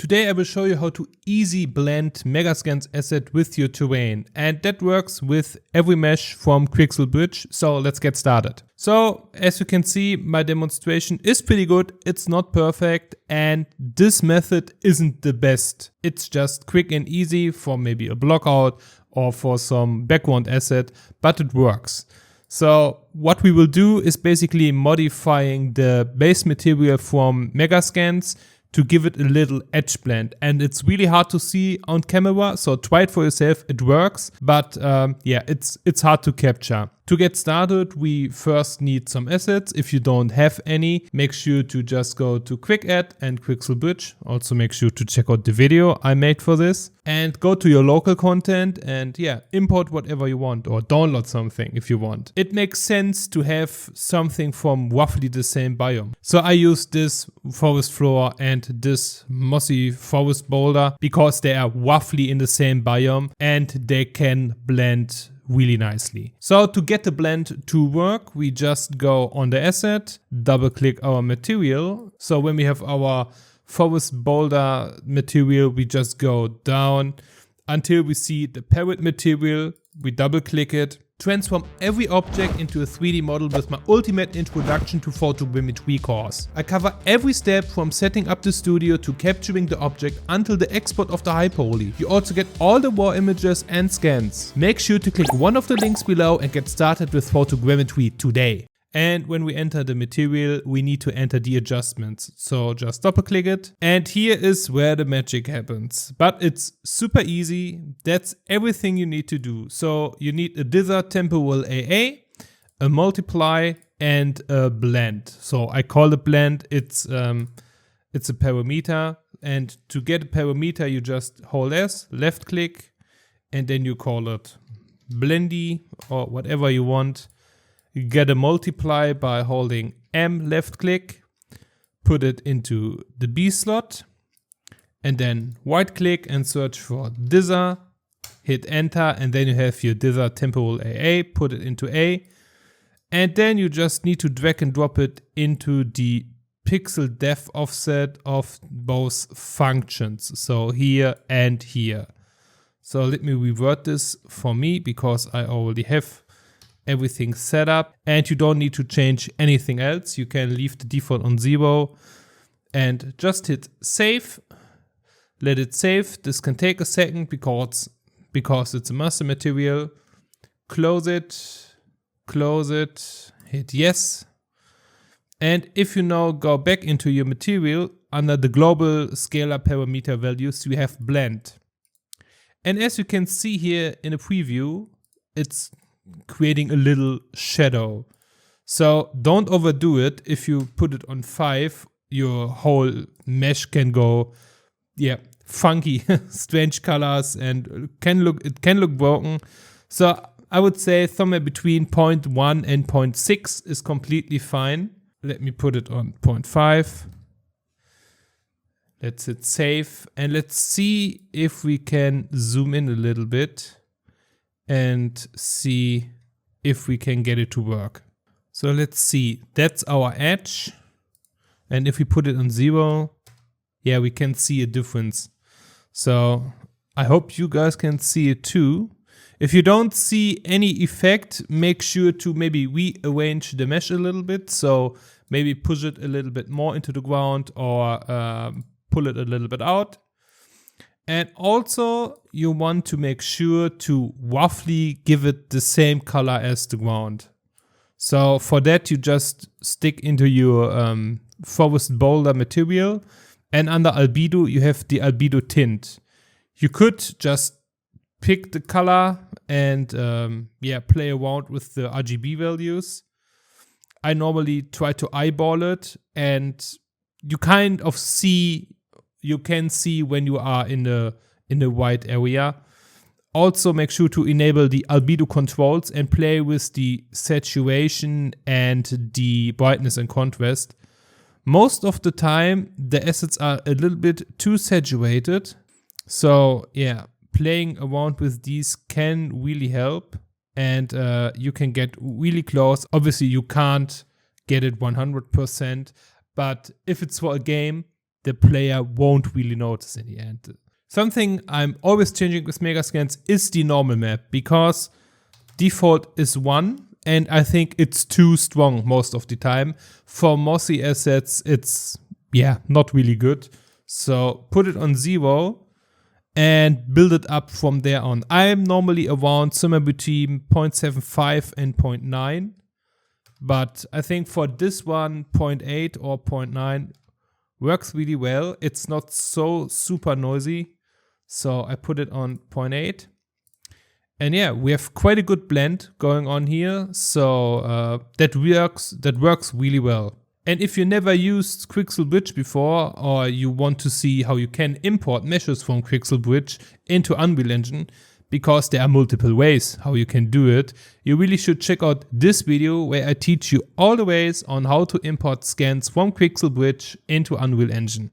Today I will show you how to easy blend Megascans asset with your terrain, and that works with every mesh from Quixel Bridge, so let's get started. So as you can see, my demonstration is pretty good, it's not perfect, and this method isn't the best. It's just quick and easy for maybe a blockout or for some background asset, but it works. So what we will do is basically modifying the base material from Megascans to give it a little edge blend, and it's really hard to see on camera, so try it for yourself, it works, but yeah, it's hard to capture. To get started, we first need some assets. If you don't have any, make sure to just go to Quick Add and Quixel Bridge. Also make sure to check out the video I made for this, and go to your local content and yeah, import whatever you want or download something if you want. It makes sense to have something from roughly the same biome. So I use this forest floor and this mossy forest boulder because they are roughly in the same biome and they can blend really nicely. So to get the blend to work, we just go on the asset, double click our material. So when we have our forest boulder material, we just go down until we see the parrot material, we double click it, transform every object into a 3D model with my ultimate introduction to photogrammetry course. I cover every step from setting up the studio to capturing the object until the export of the hyperpoly. You also get all the raw images and scans. Make sure to click one of the links below and get started with photogrammetry today. And when we enter the material, we need to enter the adjustments. So just double click it. And here is where the magic happens. But it's super easy. That's everything you need to do. So you need a dither temporal AA, a multiply, and a blend. So I call it blend. It's a parameter. And to get a parameter, you just hold S, left click, and then you call it blendy or whatever you want. You get a multiply by holding M, left click, put it into the B slot, and then right click and search for dither, hit enter, and then you have your dither temporal AA, put it into A, and then you just need to drag and drop it into the pixel depth offset of both functions, so here and here. So let me revert this for me because I already have everything set up, and you don't need to change anything else. You can leave the default on 0 and just hit save. Let it save. This can take a second because it's a master material. Close it, hit yes. And if you now go back into your material, under the global scalar parameter values, you have blend. And as you can see here in a preview, it's creating a little shadow. So don't overdo it. If you put it on 5, your whole mesh can go, yeah, funky, strange colors, and it can look broken. So I would say somewhere between 0.1 and 0.6 is completely fine. Let me put it on 0.5. Let's hit save, and let's see if we can zoom in a little bit and see if we can get it to work. So let's see, that's our edge. And if we put it on 0, yeah, we can see a difference. So I hope you guys can see it too. If you don't see any effect, make sure to maybe rearrange the mesh a little bit. So maybe push it a little bit more into the ground or pull it a little bit out. And also you want to make sure to roughly give it the same color as the ground. So for that you just stick into your forest boulder material, and under albedo you have the albedo tint. You could just pick the color and yeah, play around with the RGB values. I normally try to eyeball it, and you kind of you can see when you are in the white area. Also make sure to enable the albedo controls and play with the saturation and the brightness and contrast. Most of the time the assets are a little bit too saturated. So yeah, playing around with these can really help, and you can get really close. Obviously you can't get it 100%, but if it's for a game, the player won't really notice in the end. Something I'm always changing with Megascans is the normal map, because default is 1 and I think it's too strong most of the time. For mossy assets, it's not really good. So put it on 0 and build it up from there on. I'm normally around somewhere between 0.75 and 0.9. But I think for this one, 0.8 or 0.9 works really well. It's not so super noisy. So I put it on 0.8. And yeah, we have quite a good blend going on here. So that works really well. And if you never used Quixel Bridge before, or you want to see how you can import meshes from Quixel Bridge into Unreal Engine, because there are multiple ways how you can do it, you really should check out this video where I teach you all the ways on how to import scans from Quixel Bridge into Unreal Engine.